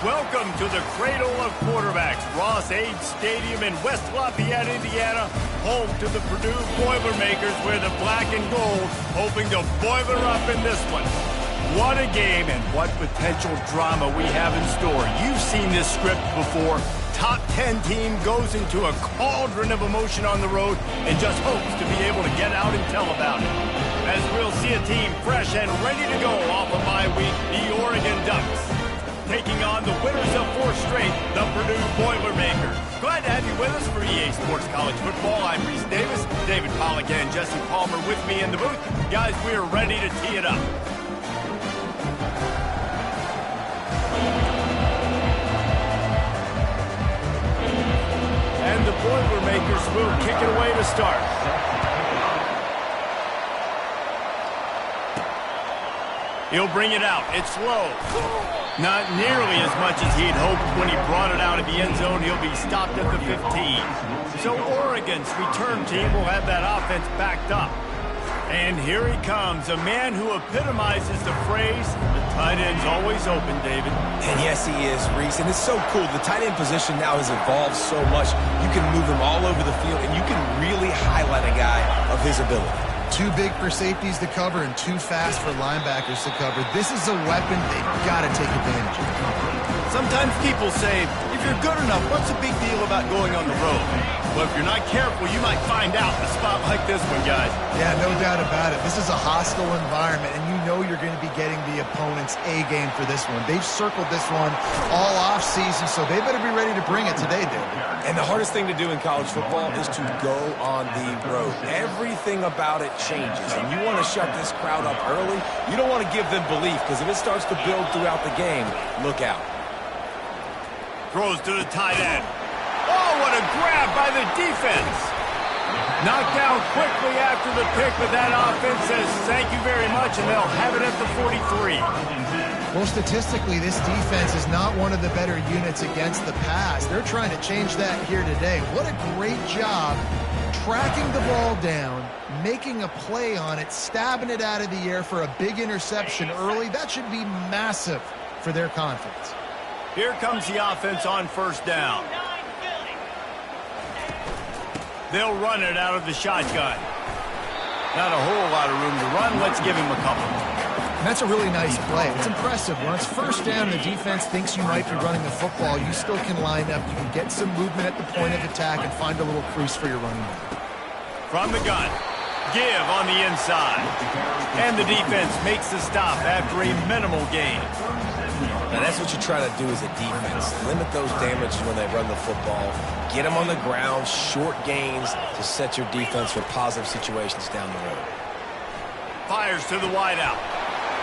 Welcome to the cradle of quarterbacks, Ross-Ade Stadium in West Lafayette, Indiana, home to the Purdue Boilermakers, where the black and gold hoping to boiler up in this one. What a game and what potential drama we have in store. You've seen this script before. Top 10 team goes into a cauldron of emotion on the road and just hopes to be able to get out and tell about it. As we'll see a team fresh and ready to go off of bye week, the Oregon Ducks, taking on the winners of 4 straight, the Purdue Boilermakers. Glad to have you with us for EA Sports College Football. I'm Reese Davis, David Pollack and Jesse Palmer with me in the booth. Guys, we are ready to tee it up. And the Boilermakers will kick it away to start. He'll bring it out. It's low. Not nearly as much as he'd hoped when he brought it out of the end zone. He'll be stopped at the 15. So Oregon's return team will have that offense backed up. And here he comes, a man who epitomizes the phrase, the tight end's always open, David. And yes, he is, Reese. And it's so cool. The tight end position now has evolved so much. You can move him all over the field, and you can really highlight a guy of his ability. Too big for safeties to cover and too fast for linebackers to cover. This is a weapon they've got to take advantage of. Sometimes people say, if you're good enough, what's the big deal about going on the road? Well, if you're not careful, you might find out in a spot like this one, guys. Yeah, no doubt about it. This is a hostile environment, and you know you're going to be getting the opponent's A game for this one. They've circled this one all off season, so they better be ready to bring it today, David. And the hardest thing to do in college football is to go on the road. Everything about it changes, and you want to shut this crowd up early. You don't want to give them belief, because if it starts to build throughout the game, look out. Throws to the tight end. Oh, what a grab by the defense. Knocked down quickly after the pick, but that offense says thank you very much, and they'll have it at the 43. Well, statistically, this defense is not one of the better units against the pass. They're trying to change that here today. What a great job tracking the ball down, making a play on it, stabbing it out of the air for a big interception early. That should be massive for their confidence. Here comes the offense on first down. They'll run it out of the shotgun. Not a whole lot of room to run. Let's give him a couple. And that's a really nice play. It's impressive. When it's first down and the defense thinks you might be running the football, you still can line up. You can get some movement at the point of attack and find a little crease for your running back. From the gun. Give on the inside. And the defense makes the stop after a minimal gain. Now, that's what you try to do as a defense. Limit those damages when they run the football. Get them on the ground, short gains to set your defense for positive situations down the road. Fires to the wideout.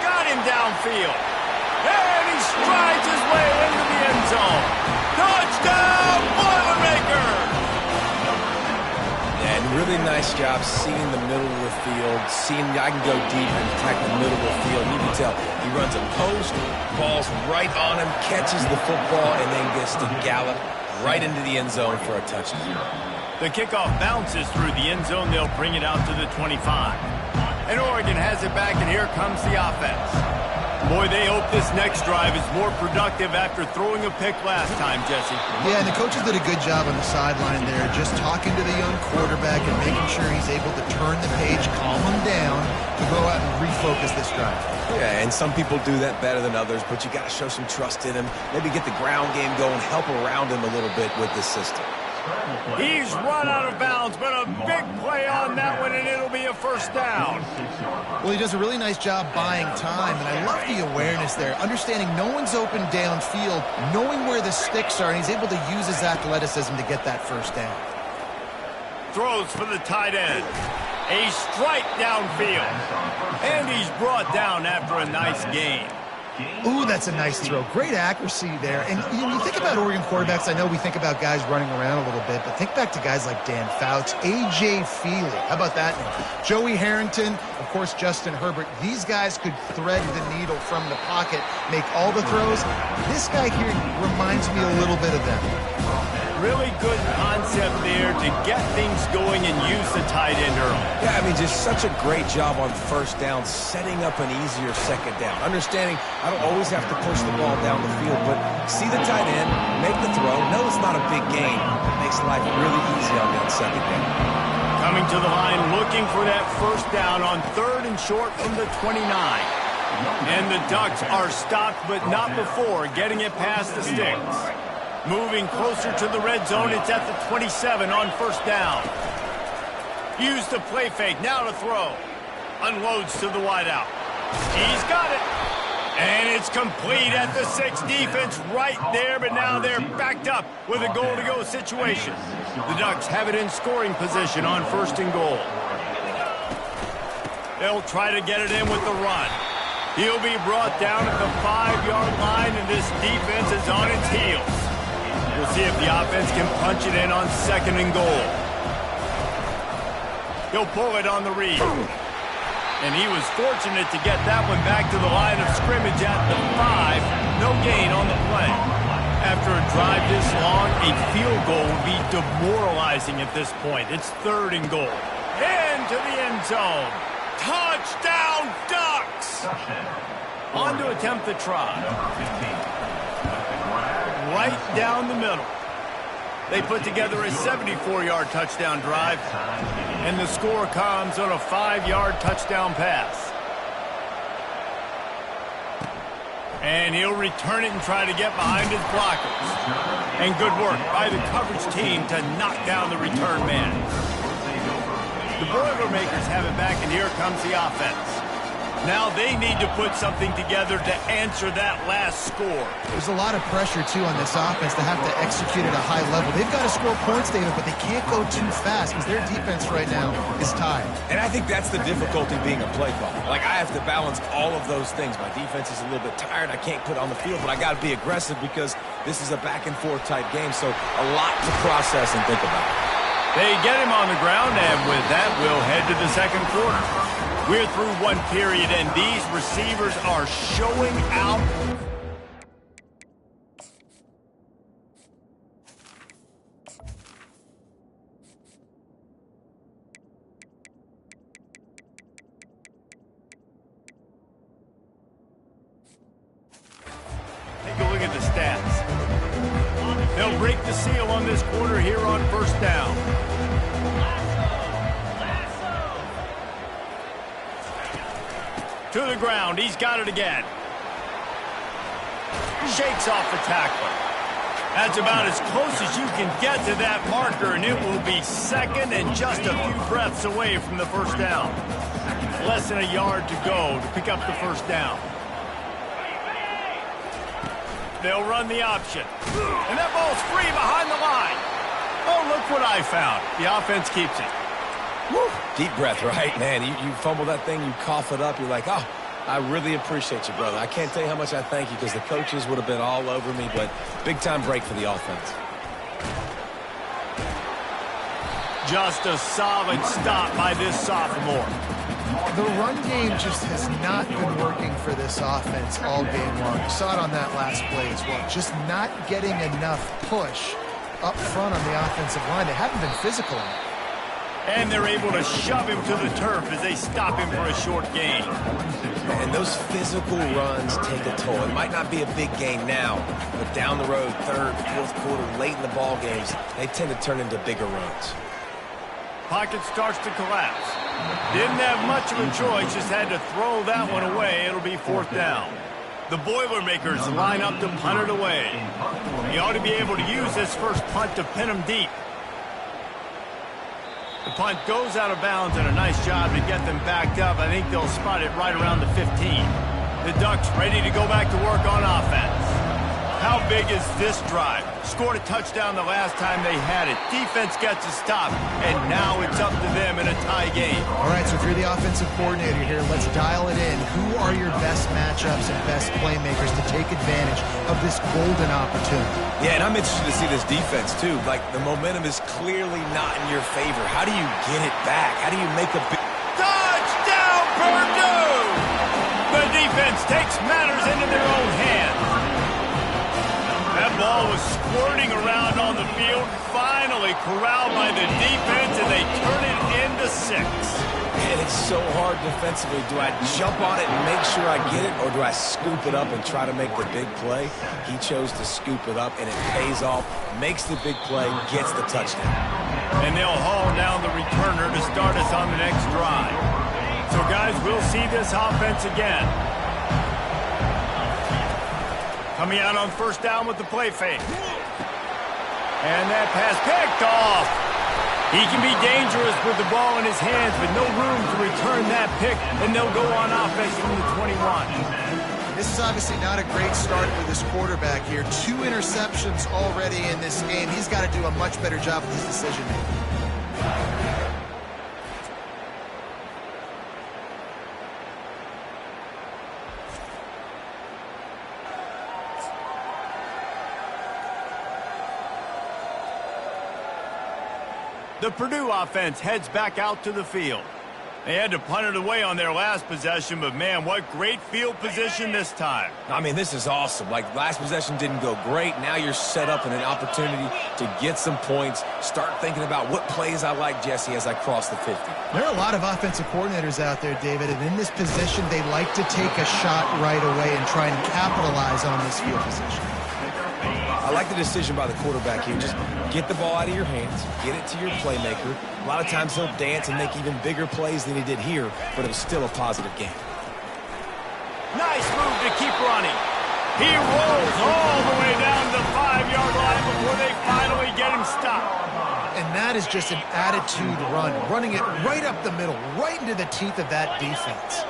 Got him downfield. And he strides his way into the end zone. Touchdown, Boilermakers! And really nice job seeing the middle of the field, seeing I can go deep and attack the middle of the field. You can tell he runs a post, ball's right on him, catches the football, and then gets to gallop right into the end zone for a touchdown. The kickoff bounces through the end zone. They'll bring it out to the 25. And Oregon has it back, and here comes the offense. Boy, they hope this next drive is more productive after throwing a pick last time, Jesse. Yeah, and the coaches did a good job on the sideline there, just talking to the young quarterback and making sure he's able to turn the page, calm him down, to go out and refocus this drive. Yeah, and some people do that better than others, but you got to show some trust in him, maybe get the ground game going, help around him a little bit with this system. He's run out of bounds, but a big play on that one, and it'll be a first down. Well, he does a really nice job buying time, and I love the awareness there, understanding no one's open downfield, knowing where the sticks are, and he's able to use his athleticism to get that first down. Throws for the tight end. A strike downfield. And he's brought down after a nice gain. Ooh, that's a nice throw. Great accuracy there. And you think about Oregon quarterbacks, I know we think about guys running around a little bit, but think back to guys like Dan Fouts, A.J. Feely. How about that name? Joey Harrington, of course, Justin Herbert. These guys could thread the needle from the pocket, make all the throws. This guy here reminds me a little bit of them. Really good concept there to get things going and use the tight end early. Yeah, I mean, just such a great job on first down, setting up an easier second down. Understanding I don't always have to push the ball down the field, but see the tight end, make the throw. No, it's not a big gain. It makes life really easy on that second down. Coming to the line, looking for that first down on 3rd and short from the 29. And the Ducks are stopped, but not before getting it past the sticks. Moving closer to the red zone, it's at the 27 on first down. Use the play fake, now to throw. Unloads to the wideout. He's got it. And it's complete at the 6. Defense right there, but now they're backed up with a goal-to-go situation. The Ducks have it in scoring position on 1st and goal. They'll try to get it in with the run. He'll be brought down at the 5-yard line, and this defense is on its heels. We'll see if the offense can punch it in on 2nd and goal. He'll pull it on the read. And he was fortunate to get that one back to the line of scrimmage at the 5. No gain on the play. After a drive this long, a field goal would be demoralizing at this point. It's 3rd and goal. Into the end zone. Touchdown, Ducks! On to attempt the try. Right down the middle. They put together a 74-yard touchdown drive, and the score comes on a 5-yard touchdown pass. And he'll return it and try to get behind his blockers. And good work by the coverage team to knock down the return man. The Boilermakers have it back, and here comes the offense. Now they need to put something together to answer that last score. There's a lot of pressure, too, on this offense to have to execute at a high level. They've got to score points, David, but they can't go too fast because their defense right now is tied. And I think that's the difficulty being a play caller. Like, I have to balance all of those things. My defense is a little bit tired. I can't put on the field, but I got to be aggressive because this is a back-and-forth type game, so a lot to process and think about. They get him on the ground, and with that, we'll head to the 2nd quarter. We're through one period, and these receivers are showing out. Take a look at the stats. They'll break the seal on this quarter here on first down. To the ground. He's got it again. Shakes off the tackler. That's about as close as you can get to that marker, and it will be 2nd and just a few breaths away from the first down. Less than a yard to go to pick up the first down. They'll run the option. And that ball's free behind the line. Oh, look what I found. The offense keeps it. Woo. Deep breath, right, man? You fumble that thing, you cough it up, you're like, oh, I really appreciate you, brother. I can't tell you how much I thank you because the coaches would have been all over me, but big-time break for the offense. Just a solid stop by this sophomore. The run game just has not been working for this offense all game long. You saw it on that last play as well. Just not getting enough push up front on the offensive line. They haven't been physical enough. And they're able to shove him to the turf as they stop him for a short gain. And those physical runs take a toll. It might not be a big gain now, but down the road, 3rd, 4th quarter, late in the ball games, they tend to turn into bigger runs. Pocket starts to collapse. Didn't have much of a choice, just had to throw that one away. It'll be 4th down. The Boilermakers line up to punt it away. He ought to be able to use this first punt to pin him deep. The punt goes out of bounds, and a nice job to get them backed up. I think they'll spot it right around the 15. The Ducks ready to go back to work on offense. How big is this drive? Scored a touchdown the last time they had it. Defense gets a stop, and now it's up to them in a tie game. All right, so if you're the offensive coordinator here, let's dial it in. Who are your best matchups and best playmakers to take advantage of this golden opportunity? Yeah, and I'm interested to see this defense, too. Like, the momentum is clearly not in your favor. How do you get it back? How do you make a big... Touchdown, Purdue! The defense takes matters into their own hands. That ball was squirting around on the field, finally corralled by the defense, and they turn it into 6. And it's so hard defensively. Do I jump on it and make sure I get it, or do I scoop it up and try to make the big play? He chose to scoop it up, and it pays off, makes the big play, gets the touchdown. And they'll haul down the returner to start us on the next drive. So, guys, we'll see this offense again. Coming out on first down with the play fake. And that pass picked off. He can be dangerous with the ball in his hands, but no room to return that pick, and they'll go on offense from the 21. This is obviously not a great start for this quarterback here. 2 interceptions already in this game. He's got to do a much better job with his decision-making. The Purdue offense heads back out to the field. They had to punt it away on their last possession, but man, what great field position this time. I mean, this is awesome. Like, last possession didn't go great. Now you're set up in an opportunity to get some points. Start thinking about what plays I like, Jesse, as I cross the 50. There are a lot of offensive coordinators out there, David, and in this position, they like to take a shot right away and try and capitalize on this field position. I like the decision by the quarterback here. Just get the ball out of your hands, get it to your playmaker. A lot of times he'll dance and make even bigger plays than he did here, but it was still a positive game. Nice move to keep running. He rolls all the way down the 5-yard line before they finally get him stopped. And that is just an attitude run, running it right up the middle, right into the teeth of that defense.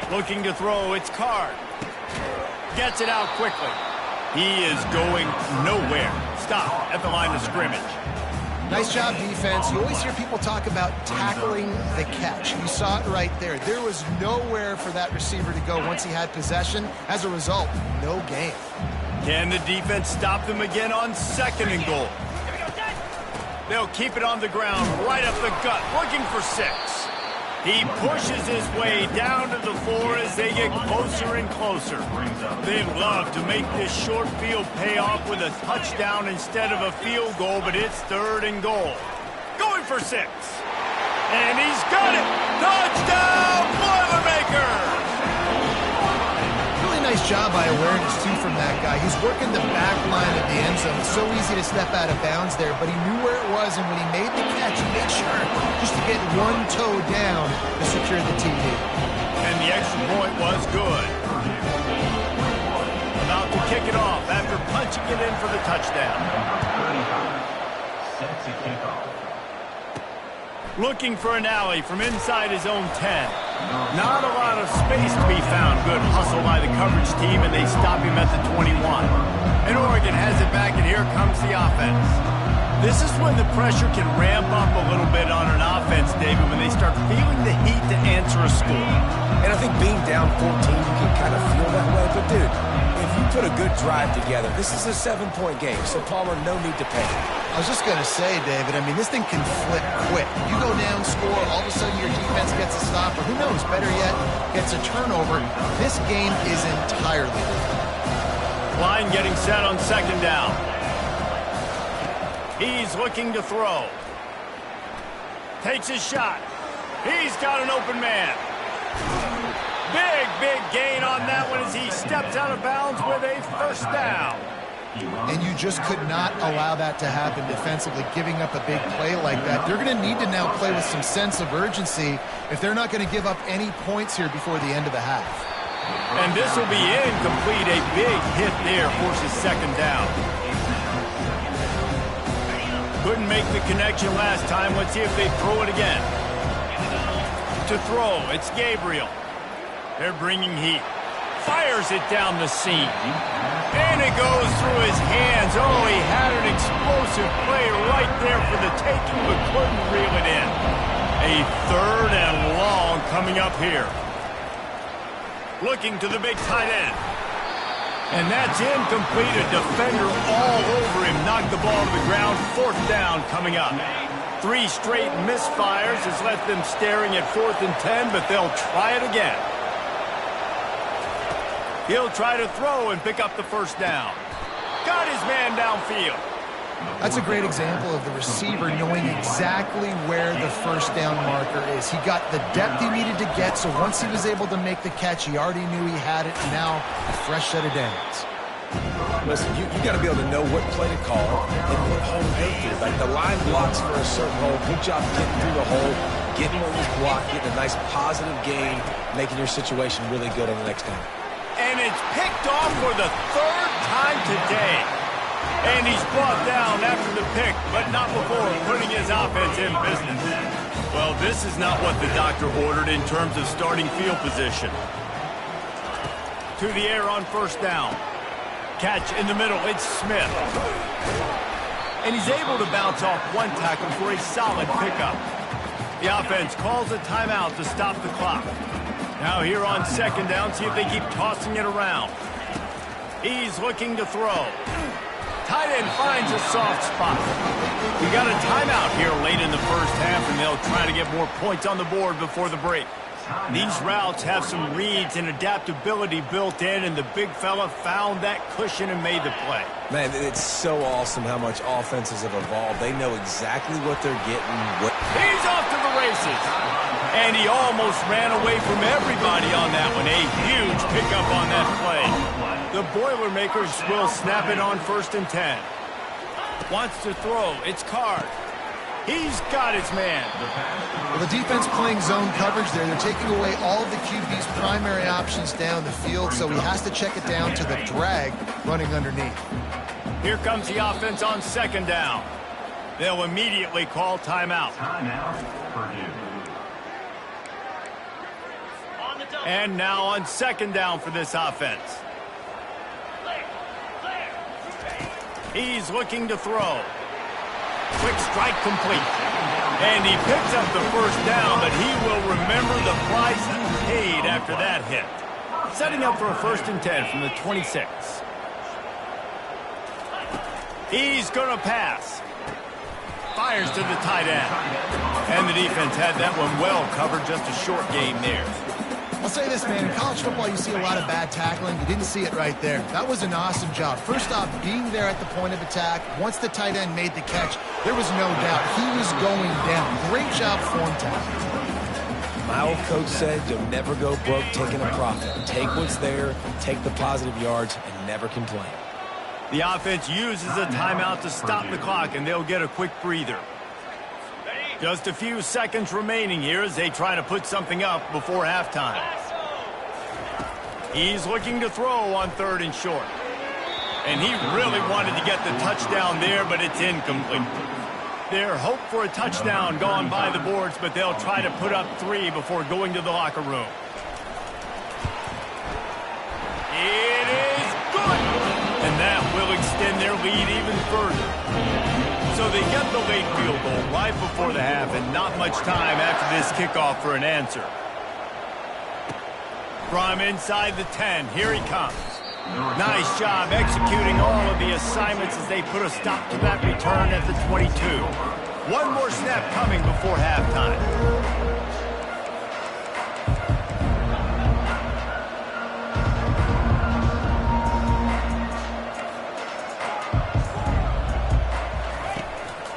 Looking to throw, it's Card. Gets it out quickly. He is going nowhere. Stop at the line of scrimmage. Nice job, defense. You always hear people talk about tackling the catch. You saw it right there. There was nowhere for that receiver to go once he had possession. As a result, no gain. Can the defense stop them again on 2nd and goal? They'll keep it on the ground, right up the gut, looking for 6. He pushes his way down to the 4 as they get closer and closer. They'd love to make this short field pay off with a touchdown instead of a field goal, but it's 3rd and goal. Going for 6. And he's got it! Touchdown, Boilermakers! Really nice job by awareness, too, from that guy. He's working the back line of the end zone. It's so easy to step out of bounds there, but he knew where it was, and when he made the catch, he made sure just to get one toe down to secure the TD. And the extra point was good. About to kick it off after punching it in for the touchdown. Looking for an alley from inside his own 10. Not a lot of space to be found. Good hustle by the coverage team, and they stop him at the 21. And Oregon has it back, and here comes the offense. This is when the pressure can ramp up a little bit on an offense, David, when they start feeling the heat to answer a score. And I think being down 14, you can kind of feel that way. But, dude, if you put a good drive together, this is a 7-point game, so Palmer, no need to panic. I was just going to say, David, I mean, this thing can flip quick. You go down, score, all of a sudden your defense gets a stop, or who knows, better yet, gets a turnover. This game is entirely different. Line getting set on 2nd down. He's looking to throw. Takes his shot. He's got an open man. Big gain on that one as he steps out of bounds with a 1st down. And you just could not allow that to happen defensively, giving up a big play like that. They're going to need to now play with some sense of urgency if they're not going to give up any points here before the end of the half. And this will be incomplete. A big hit there forces 2nd down. Couldn't make the connection last time. Let's see if they throw it again. To throw, it's Gabriel. They're bringing heat. Fires it down the seam. And it goes through his hands. Oh, he had an explosive play right there for the taking, but couldn't reel it in. A 3rd and long coming up here. Looking to the big tight end. And that's incomplete. A defender all over him. Knocked the ball to the ground. 4th down coming up. 3 straight misfires has left them staring at 4th and 10, but they'll try it again. He'll try to throw and pick up the 1st down. Got his man downfield. That's a great example of the receiver knowing exactly where the 1st down marker is. He got the depth he needed to get, so once he was able to make the catch, he already knew he had it, and now a fresh set of downs. Listen, you got to be able to know what play to call and what hole to go through. Like the line blocks for a certain hole. Good job getting through the hole, getting where it was blocked, getting a nice positive gain, making your situation really good on the next down. And it's picked off for the 3rd time today. And he's brought down after the pick, but not before putting his offense in business. Well, this is not what the doctor ordered in terms of starting field position. To the air on 1st down. Catch in the middle, it's Smith. And he's able to bounce off 1 tackle for a solid pickup. The offense calls a timeout to stop the clock. Now here on 2nd down, see if they keep tossing it around. He's looking to throw. Tight end finds a soft spot. We got a timeout here late in the 1st half, and they'll try to get more points on the board before the break. These routes have some reads and adaptability built in, and the big fella found that cushion and made the play. Man, it's so awesome how much offenses have evolved. They know exactly what they're getting. He's off to the races. And he almost ran away from everybody on that one. A huge pickup on that play. The Boilermakers will snap it on 1st and 10. Wants to throw. It's Card. He's got his man. Well, the defense playing zone coverage there. They're taking away all of the QB's primary options down the field, so he has to check it down to the drag running underneath. Here comes the offense on 2nd down. They'll immediately call timeout. Purdue. And now on 2nd down for this offense. He's looking to throw. Quick strike complete. And he picks up the 1st down, but he will remember the price he paid after that hit. Setting up for a 1st and 10 from the 26. He's going to pass. Fires to the tight end. And the defense had that one well covered, just a short game there. I'll say this, man. In college football, you see a lot of bad tackling. You didn't see it right there. That was an awesome job. First off, being there at the point of attack. Once the tight end made the catch, there was no doubt he was going down. Great job form tackle. My old coach said you'll never go broke taking a profit. Take what's there, take the positive yards, and never complain. The offense uses a timeout to stop the clock, and they'll get a quick breather. Just a few seconds remaining here as they try to put something up before halftime. He's looking to throw on 3rd and short. And he really wanted to get the touchdown there, but it's incomplete. Their hope for a touchdown gone by the boards, but they'll try to put up 3 before going to the locker room. It is good! And that will extend their lead even further. So they get the late field goal right before the half, and not much time after this kickoff for an answer. From inside the 10, here he comes. Nice job executing all of the assignments as they put a stop to that return at the 22. One more snap coming before halftime.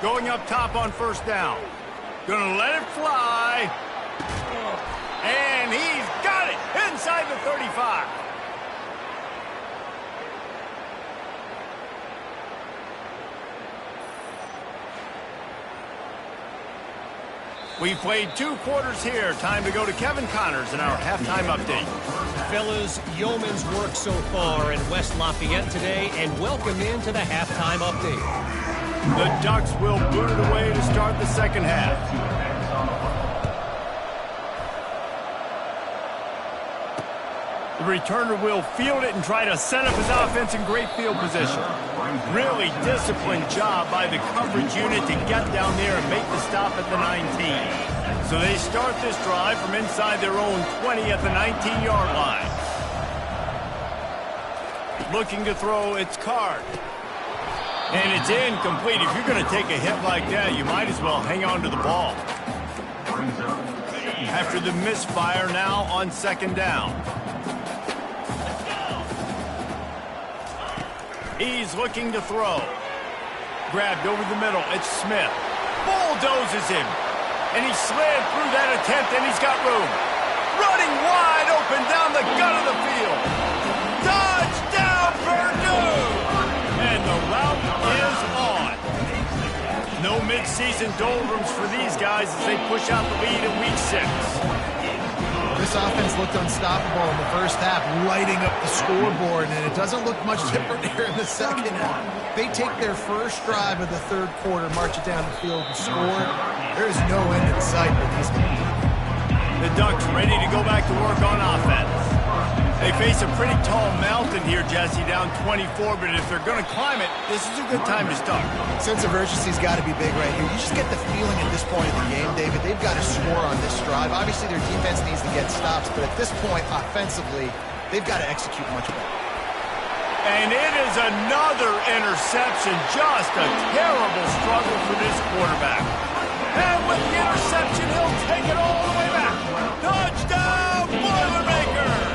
Going up top on 1st down. Gonna let it fly. And he's got it inside the 35. We've played 2 quarters here. Time to go to Kevin Connors in our halftime update. Fellas, yeoman's work so far in West Lafayette today, and welcome into the halftime update. The Ducks will boot it away to start the 2nd half. The returner will field it and try to set up his offense in great field position. Really disciplined job by the coverage unit to get down there and make the stop at the 19. So they start this drive from inside their own 20 at the 19-yard line. Looking to throw, it's Card. And it's incomplete. If you're going to take a hit like that, you might as well hang on to the ball. After the misfire, now on second down. He's looking to throw. Grabbed over the middle. It's Smith. Bulldozes him. And he slid through that attempt, and he's got room. Running wide open down the gut of the field. Touchdown, Purdue! And the route is on. No mid-season doldrums for these guys as they push out the lead in Week 6. This offense looked unstoppable in the first half, lighting up the scoreboard, and it doesn't look much different here in the second half. They take their first drive of the third quarter, march it down the field, and score. There's no end in sight for these guys. The Ducks ready to go back to work on offense. They face a pretty tall mountain here, Jesse, down 24, but if they're going to climb it, this is a good time to start. Sense of urgency's got to be big right here. You just get the feeling at this point in the game, David, they've got to score on this drive. Obviously, their defense needs to get stops, but at this point, offensively, they've got to execute much better. And it is another interception. Just a terrible struggle for this quarterback. And with the interception, he'll take it all the way back. Touchdown, Boilermakers!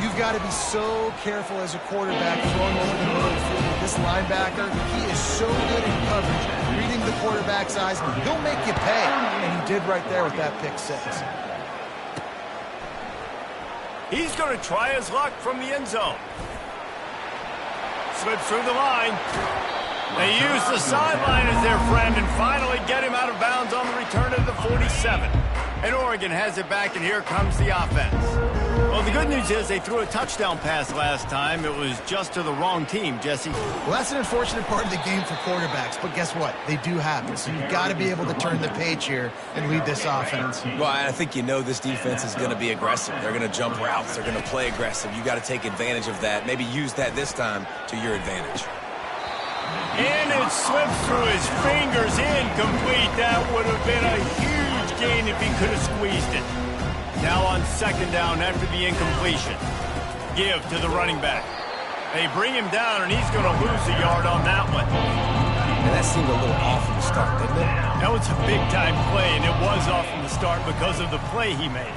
You've got to be so careful as a quarterback throwing over the middle of the field with this linebacker. He is so good in coverage, reading the quarterback's eyes. He'll make you pay, and he did right there with that pick six. He's going to try his luck from the end zone. Slips through the line. They use the sideline as their friend and finally get him out of bounds on the return of the 47. And Oregon has it back, and here comes the offense. Well, the good news is they threw a touchdown pass last time. It was just to the wrong team, Jesse. Well, that's an unfortunate part of the game for quarterbacks, but guess what? They do happen, so you've got to be able to turn the page here and lead this offense. Well, I think this defense is going to be aggressive. They're going to jump routes. They're going to play aggressive. You got to take advantage of that. Maybe use that this time to your advantage. And it slips through his fingers, incomplete. That would have been a huge gain if he could have squeezed it. Now on second down after the incompletion. Give to the running back. They bring him down, and he's going to lose a yard on that one. And that seemed a little off from the start, didn't it? That was a big-time play, and it was off from the start because of the play he made.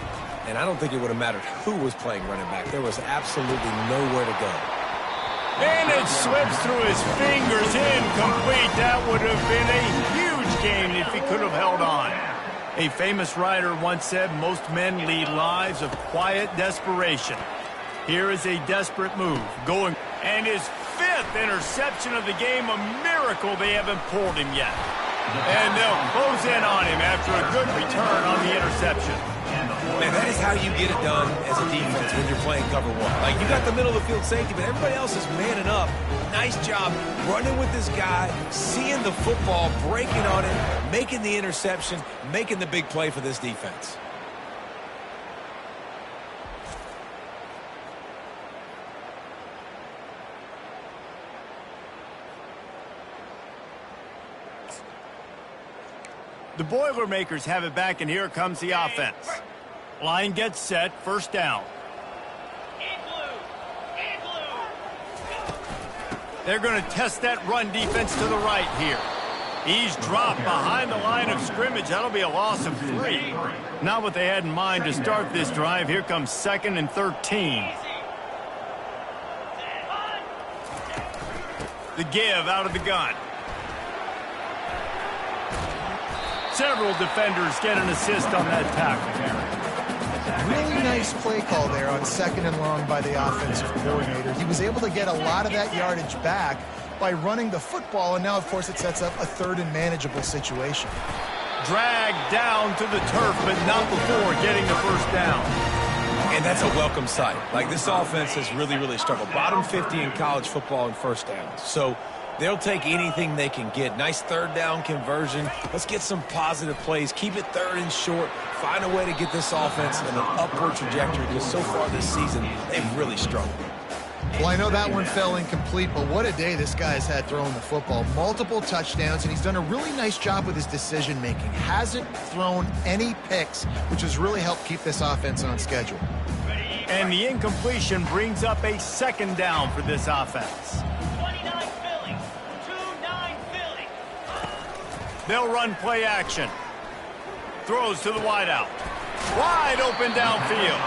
And I don't think it would have mattered who was playing running back. There was absolutely nowhere to go. And it slips through his fingers, incomplete. That would have been a huge gain if he could have held on. A famous writer once said, most men lead lives of quiet desperation. Here is a desperate move going. And his fifth interception of the game, a miracle they haven't pulled him yet. And they'll close in on him after a good return on the interception. Man, that is how you get it done as a defense when you're playing cover one. Like, you got the middle of the field safety, but everybody else is manning up. Nice job running with this guy, seeing the football, breaking on it, making the interception, making the big play for this defense. The Boilermakers have it back, and here comes the offense. Line gets set, first down. They're going to test that run defense to the right here. He's dropped behind the line of scrimmage. That'll be a loss of 3. Not what they had in mind to start this drive. Here comes 2nd and 13. The give out of the gun. Several defenders get an assist on that tackle. Really nice play call there on 2nd and long by the offensive coordinator. He was able to get a lot of that yardage back by running the football, and now, of course, it sets up a 3rd and manageable situation. Dragged down to the turf, but not before getting the first down. And that's a welcome sight. Like, this offense has really, really struggled. Bottom 50 in college football in first downs. So They'll take anything they can get. Nice third down conversion. Let's get some positive plays. Keep it third and short. Find a way to get this offense in an upward trajectory because so far this season, they've really struggled. Well, I know that one fell incomplete, but what a day this guy's had throwing the football. Multiple touchdowns, and he's done a really nice job with his decision-making. Hasn't thrown any picks, which has really helped keep this offense on schedule. And the incompletion brings up a second down for this offense. 29 Philly. 2-9 Philly. They'll run play action. Throws to the wideout. Wide open downfield.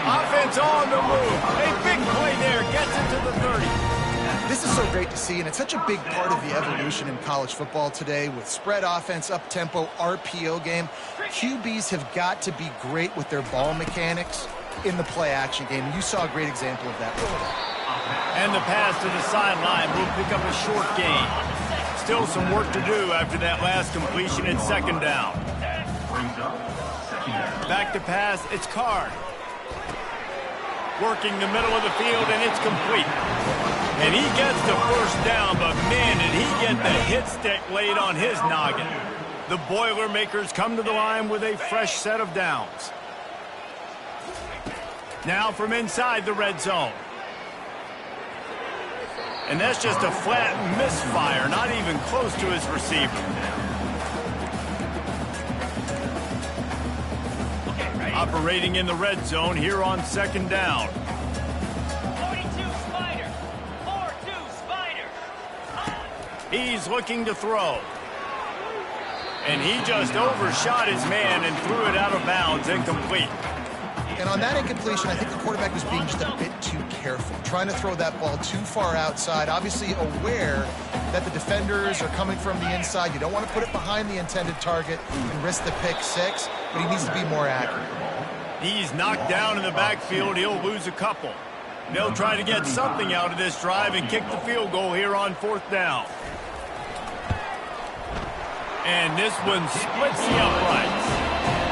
Offense on the move. A big play there. Gets into the 30. This is so great to see, and it's such a big part of the evolution in college football today with spread offense, up-tempo, RPO game. QBs have got to be great with their ball mechanics in the play-action game. You saw a great example of that. And the pass to the sideline will pick up a short gain. Still some work to do after that last completion in second down. Back to pass, it's Card. Working the middle of the field, and it's complete. And he gets the first down, but man, did he get the hit stick laid on his noggin. The Boilermakers come to the line with a fresh set of downs. Now from inside the red zone. And that's just a flat misfire, not even close to his receiver. Operating in the red zone here on second down. 42 Spider. 4-2 Spider. He's looking to throw. And he just overshot his man and threw it out of bounds, incomplete. And on that incompletion, I think the quarterback was being just a bit too careful, trying to throw that ball too far outside, obviously aware that the defenders are coming from the inside. You don't want to put it behind the intended target and risk the pick six, but he needs to be more accurate. He's knocked down in the backfield. He'll lose a couple. They'll try to get something out of this drive and kick the field goal here on fourth down. And this one splits the uprights.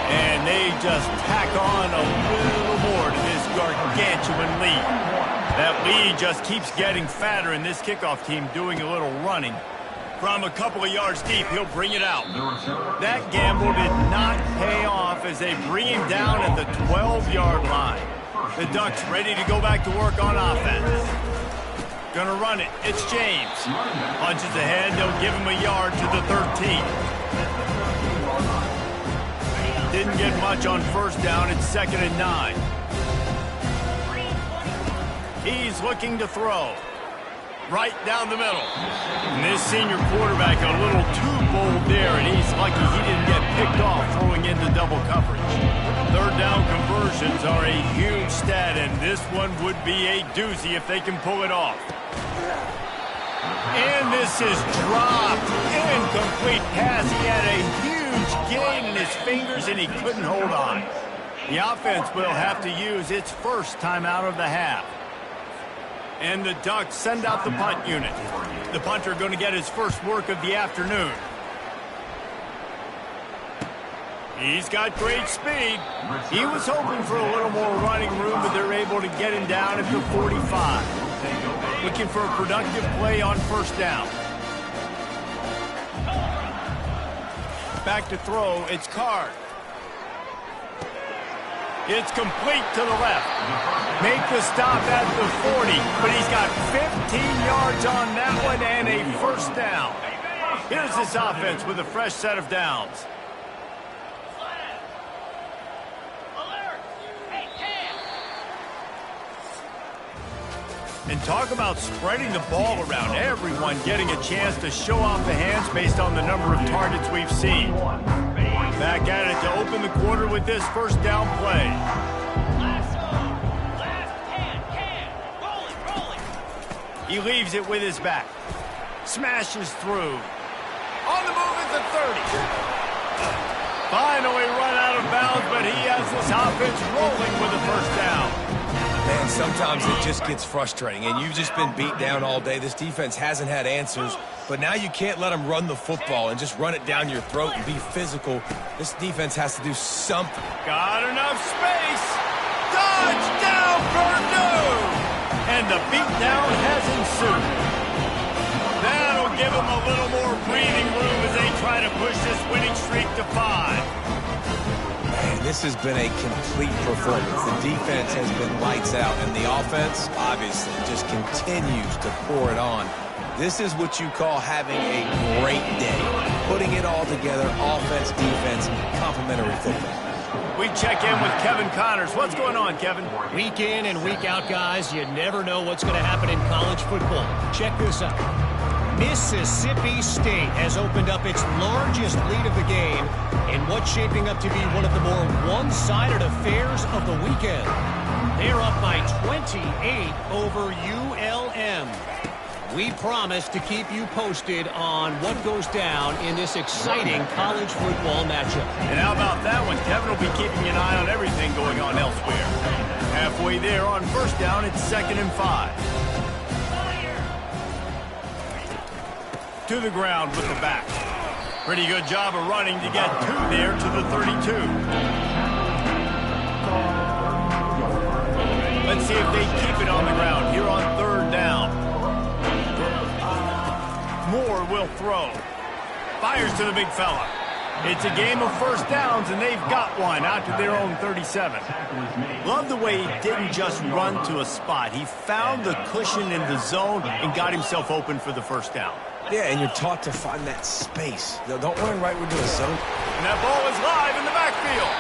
And they just tack on a little more to this gargantuan lead. That lead just keeps getting fatter, and this kickoff team doing a little running. From a couple of yards deep, he'll bring it out. That gamble did not pay off as they bring him down at the 12-yard line. The Ducks ready to go back to work on offense. Gonna run it. It's James. Punches ahead. They'll give him a yard to the 13. Didn't get much on first down. It's 2nd and 9. He's looking to throw. Right down the middle. And this senior quarterback a little too bold there, and he's lucky he didn't get picked off throwing into double coverage. Third down conversions are a huge stat, and this one would be a doozy if they can pull it off. And this is dropped. Incomplete pass. He had a huge gain in his fingers, and he couldn't hold on. The offense will have to use its first timeout of the half. And the Ducks send out the punt unit. The punter going to get his first work of the afternoon. He's got great speed. He was hoping for a little more running room, but they're able to get him down at the 45. Looking for a productive play on first down. Back to throw, it's Card. It's complete to the left. Make the stop at the 40, but he's got 15 yards on that one and a first down. Here's this offense with a fresh set of downs. And talk about spreading the ball around. Everyone getting a chance to show off the hands based on the number of targets we've seen. Back at it to open the quarter with this first down play. He leaves it with his back. Smashes through. On the move at the 30. Finally run out of bounds, but he has this offense rolling with the first down. Man, sometimes it just gets frustrating, and you've just been beat down all day. This defense hasn't had answers, but now you can't let them run the football and just run it down your throat and be physical. This defense has to do something. Got enough space. Touchdown, Purdue! And the beatdown has ensued. That'll give them a little more breathing room as they try to push this winning streak to 5. Man, this has been a complete performance. The defense has been lights out, and the offense, obviously, just continues to pour it on. This is what you call having a great day. Putting it all together, offense, defense, complementary football. We check in with Kevin Connors. What's going on, Kevin? Week in and week out, guys, you never know what's going to happen in college football. Check this out. Mississippi State has opened up its largest lead of the game in what's shaping up to be one of the more one-sided affairs of the weekend. They're up by 28 over ULM. We promise to keep you posted on what goes down in this exciting college football matchup. And how about that one? Kevin will be keeping an eye on everything going on elsewhere. Halfway there on first down, it's 2nd and 5. To the ground with the back. Pretty good job of running to get 2 there to the 32. Let's see if they keep it on the ground here on 3rd down. Moore will throw. Fires to the big fella. It's a game of first downs, and they've got one out to their own 37. Love the way he didn't just run to a spot. He found the cushion in the zone and got himself open for the first down. Yeah, and you're taught to find that space. No, don't run right into a zone. And that ball is live in the backfield.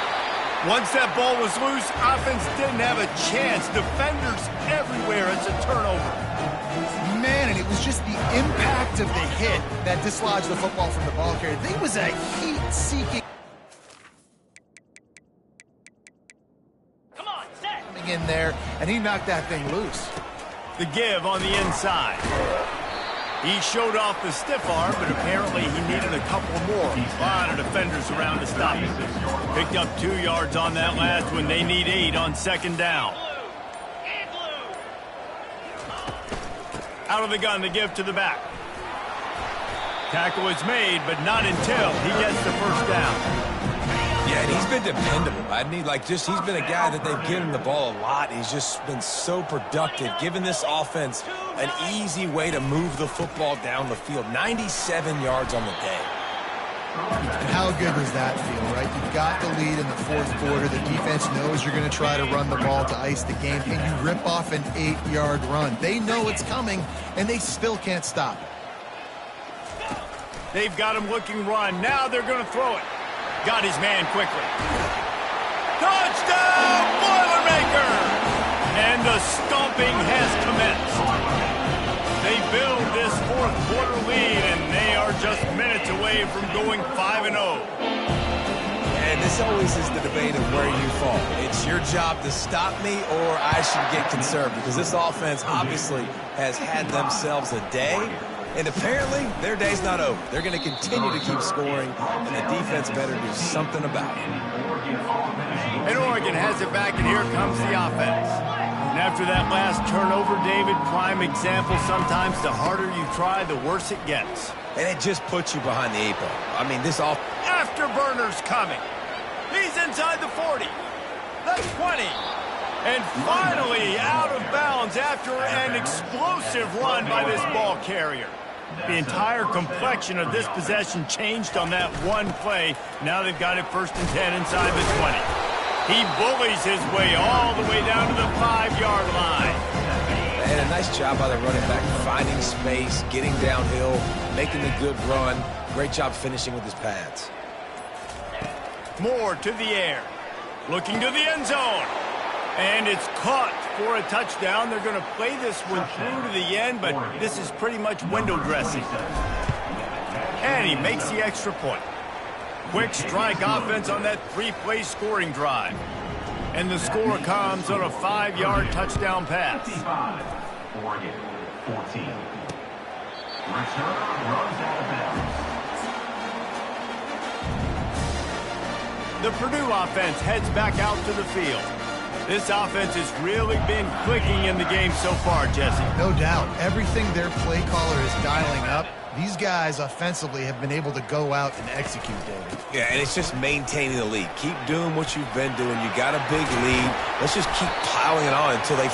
Once that ball was loose, offense didn't have a chance. Defenders everywhere. It's a turnover. Man, and it was just the impact of the hit that dislodged the football from the ball carrier. There was a heat-seeking Come on, set. in there, and he knocked that thing loose. The give on the inside. He showed off the stiff arm, but apparently he needed a couple more. A lot of defenders around to stop him. Picked up 2 yards on that last one. They need 8 on 2nd down. Out of the gun, the give to the back. Tackle is made, but not until he gets the first down. Yeah, and he's been dependable. He's been a guy that they've given the ball a lot. He's just been so productive, giving this offense an easy way to move the football down the field. 97 yards on the day. And how good does that feel, right? You got the lead in the 4th quarter. The defense knows you're going to try to run the ball to ice the game, and you rip off an 8-yard run. They know it's coming, and they still can't stop it. They've got him looking run. Now they're going to throw it. Got his man quickly. Touchdown, Boilermaker! And the stomping has commenced. They build this 4th quarter lead, and they are just minutes away from going 5-0. And this always is the debate of where you fall. It's your job to stop me, or I should get conserved, because this offense obviously has had themselves a day, and apparently their day's not over. They're going to continue to keep scoring, and the defense better do something about it. And Oregon has it back, and here comes the offense. And after that last turnover, David, prime example, sometimes the harder you try, the worse it gets. And it just puts you behind the 8 ball. I mean, this off. Afterburner's coming. He's inside the 40, the 20, and finally out of bounds after an explosive run by this ball carrier. The entire complexion of this possession changed on that one play. Now they've got it 1st and 10 inside the 20. He bullies his way all the way down to the 5-yard line. And a nice job by the running back, finding space, getting downhill, making a good run. Great job finishing with his pads. Moore to the air, looking to the end zone. And it's caught for a touchdown. They're going to play this one through to the end, but this is pretty much window dressing. And he makes the extra point. Quick strike offense on that 3-play scoring drive. And the score comes on a 5-yard touchdown pass. Oregon, 14. Return runs out of bounds. The Purdue offense heads back out to the field. This offense has really been clicking in the game so far, Jesse. No doubt. Everything their play caller is dialing up, these guys offensively have been able to go out and execute, David. Yeah, and it's just maintaining the lead. Keep doing what you've been doing. You got a big lead. Let's just keep piling it on until they...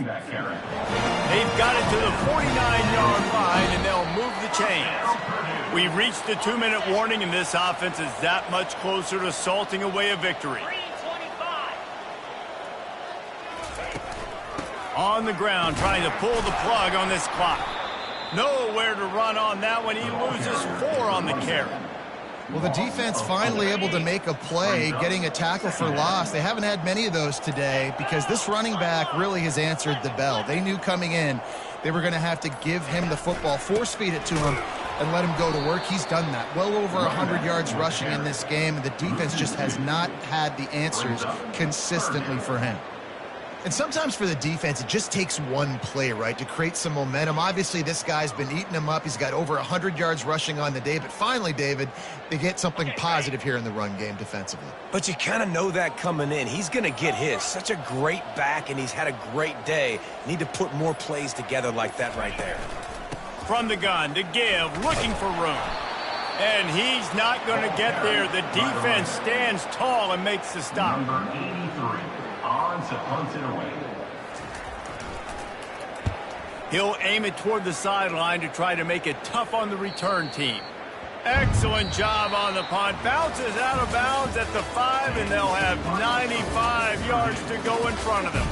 Back carry. They've got it to the 49-yard line, and they'll move the chains. We've reached the 2-minute warning, and this offense is that much closer to salting away a victory. 3:25. On the ground, trying to pull the plug on this clock. Nowhere to run on that one. He loses 4 on the carry. Well, the defense finally able to make a play, getting a tackle for loss. They haven't had many of those today because this running back really has answered the bell. They knew coming in they were going to have to give him the football, force-feed it to him, and let him go to work. He's done that. Well over 100 yards rushing in this game, and the defense just has not had the answers consistently for him. And sometimes for the defense, it just takes one play, right, to create some momentum. Obviously, this guy's been eating him up. He's got over 100 yards rushing on the day. But finally, David, they get something positive here in the run game defensively. But you kind of know that coming in. He's going to get his. Such a great back, and he's had a great day. Need to put more plays together like that right there. From the gun to give, looking for room. And he's not going to get there. The defense stands tall and makes the stop. Number 83. On to punt it away. He'll aim it toward the sideline to try to make it tough on the return team. Excellent job on the punt. Bounces out of bounds at the 5, and they'll have 95 yards to go in front of them.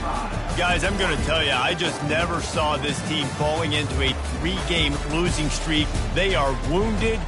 Guys, I'm going to tell you, I just never saw this team falling into a 3-game losing streak. They are wounded.